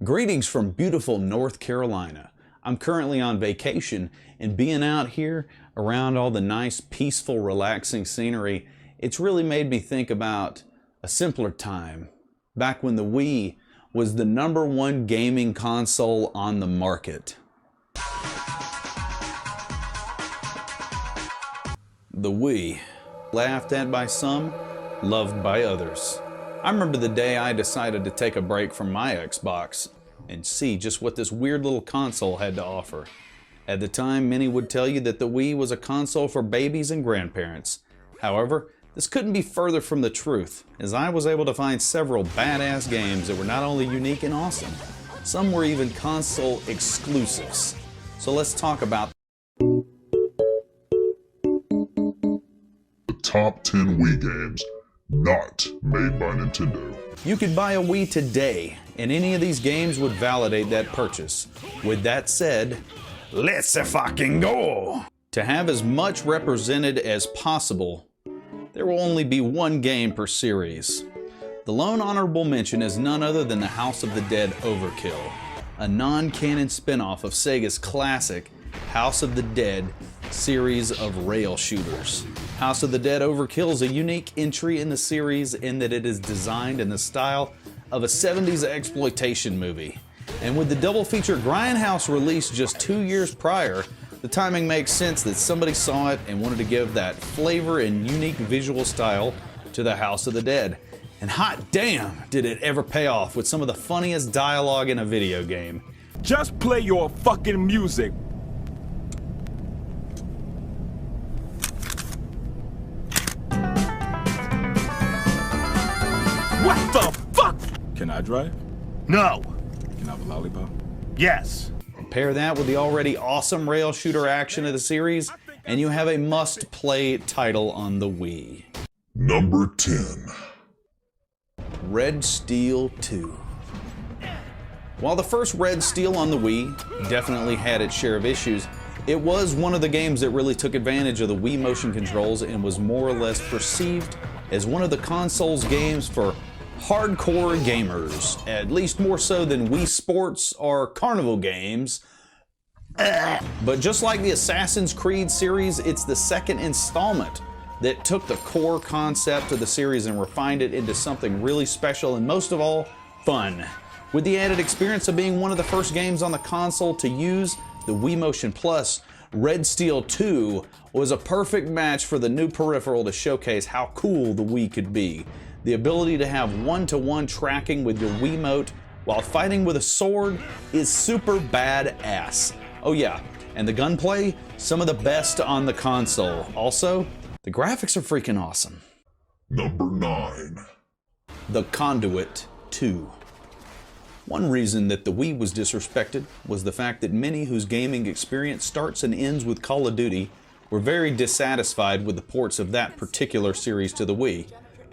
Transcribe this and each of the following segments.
Greetings from beautiful North Carolina. I'm currently on vacation, and being out here around all the nice, peaceful, relaxing scenery, it's really made me think about a simpler time, back when the Wii was the #1 gaming console on the market. The Wii, laughed at by some, loved by others. I remember the day I decided to take a break from my Xbox and see just what this weird little console had to offer. At the time, many would tell you that the Wii was a console for babies and grandparents. However, this couldn't be further from the truth, as I was able to find several badass games that were not only unique and awesome, some were even console exclusives. So let's talk about the top 10 Wii games not made by Nintendo. You could buy a Wii today, and any of these games would validate that purchase. With that said, let's fucking go! To have as much represented as possible, there will only be one game per series. The lone honorable mention is none other than the House of the Dead Overkill, a non-canon spin-off of Sega's classic House of the Dead series of rail shooters. House of the Dead Overkill is a unique entry in the series in that it is designed in the style of a 70s exploitation movie. And with the double feature Grindhouse released just 2 years prior, the timing makes sense that somebody saw it and wanted to give that flavor and unique visual style to the House of the Dead. And hot damn, did it ever pay off with some of the funniest dialogue in a video game. Just play your fucking music. What the fuck? Can I drive? No. Can I have a lollipop? Yes. Pair that with the already awesome rail shooter action of the series, and you have a must-play title on the Wii. Number 10. Red Steel 2. While the first Red Steel on the Wii definitely had its share of issues, it was one of the games that really took advantage of the Wii motion controls and was more or less perceived as one of the console's games for hardcore gamers, at least more so than Wii Sports or Carnival games. But just like the Assassin's Creed series, it's the second installment that took the core concept of the series and refined it into something really special and most of all, fun. With the added experience of being one of the first games on the console to use the Wii Motion Plus, Red Steel 2 was a perfect match for the new peripheral to showcase how cool the Wii could be. The ability to have one-to-one tracking with your Wiimote while fighting with a sword is super badass. Oh yeah, and the gunplay, some of the best on the console. Also, the graphics are freaking awesome. Number 9. The Conduit 2. One reason that the Wii was disrespected was the fact that many whose gaming experience starts and ends with Call of Duty were very dissatisfied with the ports of that particular series to the Wii.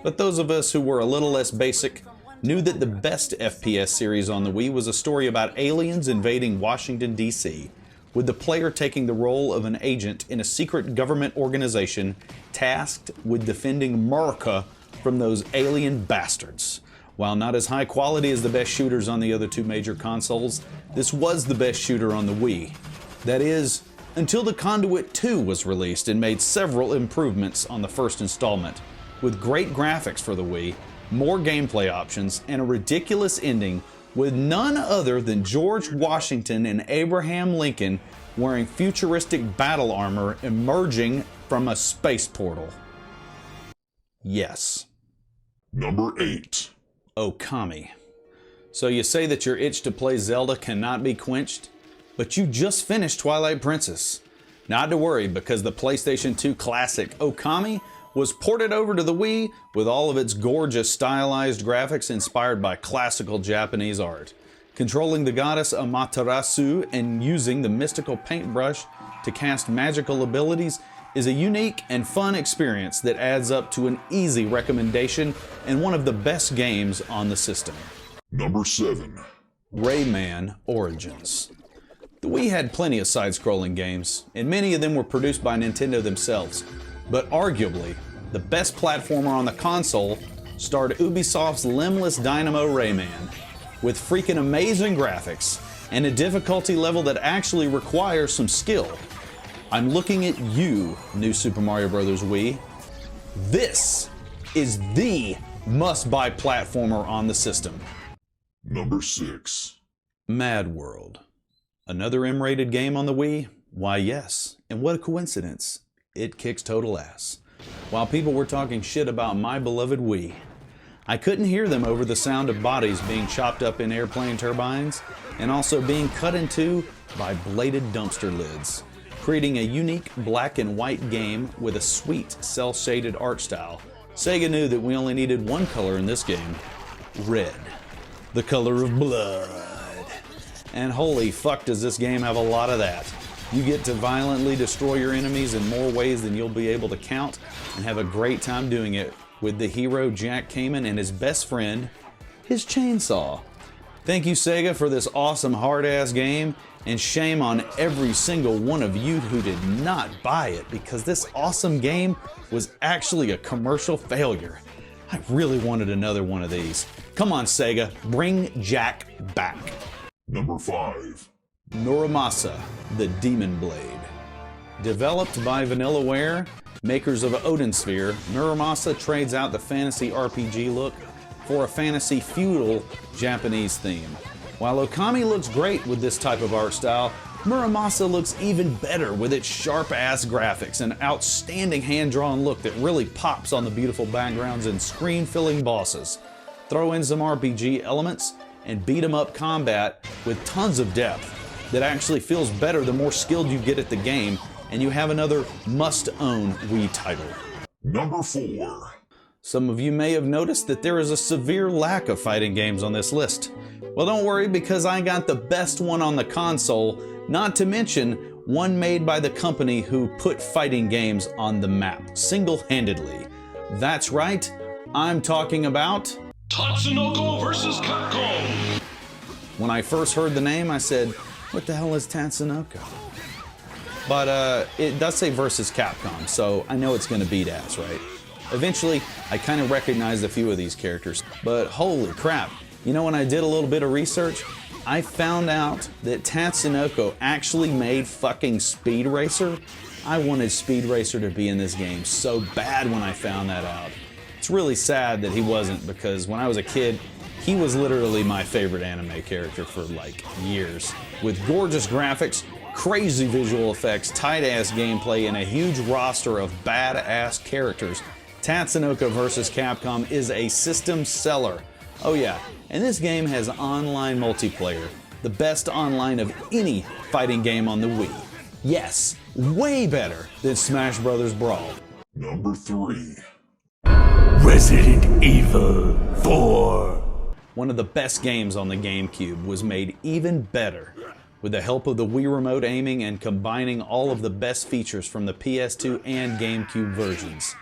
But those of us who were a little less basic knew that the best FPS series on the Wii was a story about aliens invading Washington, D.C., with the player taking the role of an agent in a secret government organization tasked with defending America from those alien bastards. While not as high quality as the best shooters on the other two major consoles, this was the best shooter on the Wii. That is, until the Conduit 2 was released and made several improvements on the first installment. With great graphics for the Wii, more gameplay options, and a ridiculous ending with none other than George Washington and Abraham Lincoln wearing futuristic battle armor emerging from a space portal. Yes. Number 8. Okami. So you say that your itch to play Zelda cannot be quenched? But you just finished Twilight Princess. Not to worry, because the PlayStation 2 classic Okami was ported over to the Wii with all of its gorgeous stylized graphics inspired by classical Japanese art. Controlling the goddess Amaterasu and using the mystical paintbrush to cast magical abilities is a unique and fun experience that adds up to an easy recommendation and one of the best games on the system. Number 7. Rayman Origins. The Wii had plenty of side-scrolling games, and many of them were produced by Nintendo themselves. But arguably, the best platformer on the console starred Ubisoft's limbless Dynamo Rayman. with freaking amazing graphics and a difficulty level that actually requires some skill. I'm looking at you, New Super Mario Bros. Wii. This is the must-buy platformer on the system. Number 6. Mad World. Another M-rated game on the Wii? Why yes, and what a coincidence. It kicks total ass. While people were talking shit about my beloved Wii, I couldn't hear them over the sound of bodies being chopped up in airplane turbines and also being cut in two by bladed dumpster lids, creating a unique black and white game with a sweet cel-shaded art style. Sega knew that we only needed one color in this game: red, the color of blood. And holy fuck does this game have a lot of that. You get to violently destroy your enemies in more ways than you'll be able to count and have a great time doing it with the hero Jack Kamen and his best friend, his chainsaw. Thank you Sega for this awesome hard-ass game, and shame on every single one of you who did not buy it, because this awesome game was actually a commercial failure. I really wanted another one of these. Come on Sega, bring Jack back. Number 5. Muramasa, the Demon Blade. Developed by Vanillaware, makers of Odin Sphere, Muramasa trades out the fantasy RPG look for a fantasy feudal Japanese theme. While Okami looks great with this type of art style, Muramasa looks even better with its sharp-ass graphics and outstanding hand-drawn look that really pops on the beautiful backgrounds and screen-filling bosses. Throw in some RPG elements and beat-em-up combat with tons of depth that actually feels better the more skilled you get at the game, and you have another must-own Wii title. Number 4. Some of you may have noticed that there is a severe lack of fighting games on this list. Well, don't worry, because I got the best one on the console, not to mention one made by the company who put fighting games on the map, single-handedly. That's right, I'm talking about Tatsunoka vs. Capcom! When I first heard the name, I said, what the hell is Tatsunoka? But it does say versus Capcom, so I know it's gonna beat ass, right? Eventually, I kind of recognized a few of these characters, but holy crap. You know, when I did a little bit of research, I found out that Tatsunoka actually made fucking Speed Racer. I wanted Speed Racer to be in this game so bad when I found that out. It's really sad that he wasn't, because when I was a kid, he was literally my favorite anime character for like years. With gorgeous graphics, crazy visual effects, tight-ass gameplay, and a huge roster of badass characters, Tatsunoka vs. Capcom is a system seller. Oh yeah, and this game has online multiplayer, the best online of any fighting game on the Wii. Yes, way better than Smash Bros. Brawl. Number 3. Resident Evil 4. One of the best games on the GameCube was made even better with the help of the Wii Remote aiming and combining all of the best features from the PS2 and GameCube versions.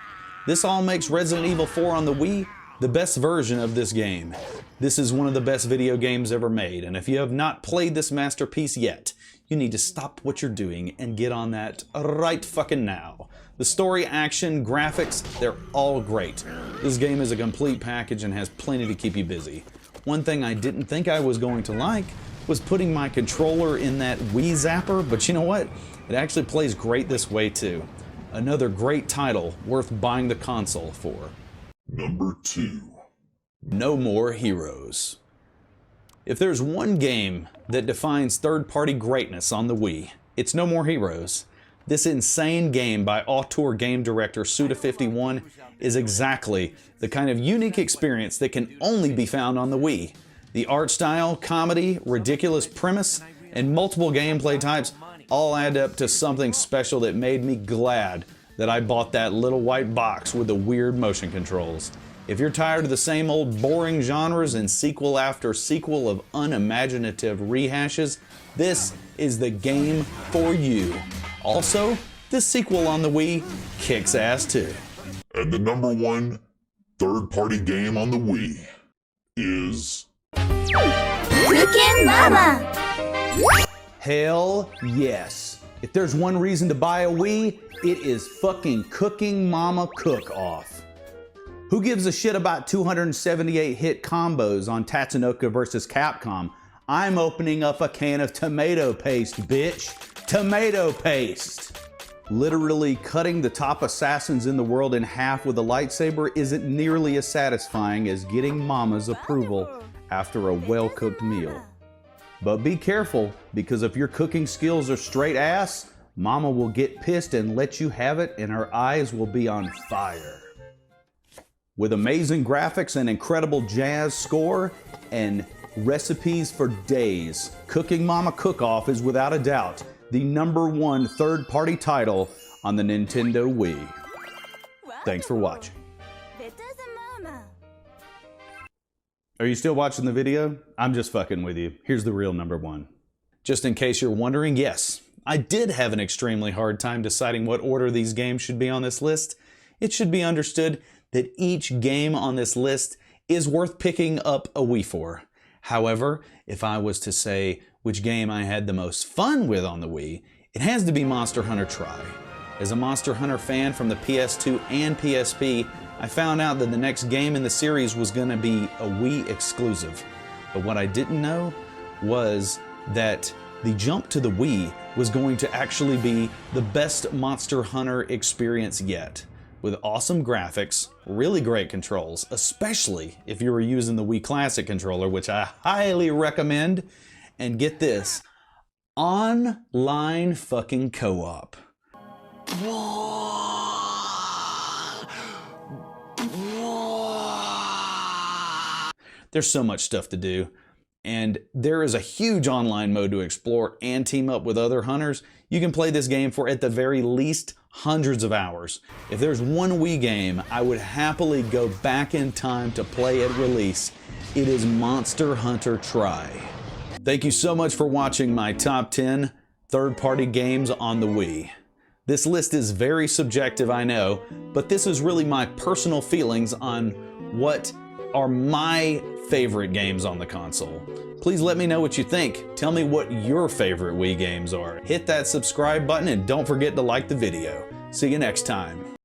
This all makes Resident Evil 4 on the Wii the best version of this game. This is one of the best video games ever made, and if you have not played this masterpiece yet, you need to stop what you're doing and get on that right fucking now. The story, action, graphics, they're all great. This game is a complete package and has plenty to keep you busy. One thing I didn't think I was going to like was putting my controller in that Wii Zapper, but you know what? It actually plays great this way too. Another great title worth buying the console for. Number 2. No More Heroes. If there's one game that defines third-party greatness on the Wii, it's No More Heroes. This insane game by auteur game director Suda51 is exactly the kind of unique experience that can only be found on the Wii. The art style, comedy, ridiculous premise, and multiple gameplay types all add up to something special that made me glad that I bought that little white box with the weird motion controls. If you're tired of the same old boring genres and sequel after sequel of unimaginative rehashes, this is the game for you. Also, this sequel on the Wii kicks ass too. And the number 1 third-party game on the Wii is... Cookin' Mama! Hell yes. If there's one reason to buy a Wii, it is fucking Cooking Mama Cook-Off. Who gives a shit about 278 hit combos on Tatsunoka versus Capcom? I'm opening up a can of tomato paste, bitch. Tomato paste. Literally cutting the top assassins in the world in half with a lightsaber isn't nearly as satisfying as getting mama's approval after a well-cooked meal. But be careful, because if your cooking skills are straight ass, mama will get pissed and let you have it, and her eyes will be on fire. With amazing graphics and incredible jazz score and recipes for days, Cooking Mama Cook-Off is without a doubt the #1 third-party title on the Nintendo Wii. Thanks for watching. Are you still watching the video? I'm just fucking with you. Here's the real #1. Just in case you're wondering, yes, I did have an extremely hard time deciding what order these games should be on this list. It should be understood that each game on this list is worth picking up a Wii for. However, if I was to say which game I had the most fun with on the Wii, it has to be Monster Hunter Tri. As a Monster Hunter fan from the PS2 and PSP, I found out that the next game in the series was going to be a Wii exclusive. But what I didn't know was that the jump to the Wii was going to actually be the best Monster Hunter experience yet. With awesome graphics, really great controls, especially if you were using the Wii Classic controller, which I highly recommend. And get this, online fucking co-op. There's so much stuff to do, and there is a huge online mode to explore and team up with other hunters. You can play this game for, at the very least, hundreds of hours. If there's one Wii game I would happily go back in time to play at release, it is Monster Hunter Tri. Thank you so much for watching my top 10 third-party games on the Wii. This list is very subjective, I know, but this is really my personal feelings on what are my favorite games on the console. Please let me know what you think. Tell me what your favorite Wii games are. Hit that subscribe button and don't forget to like the video. See you next time.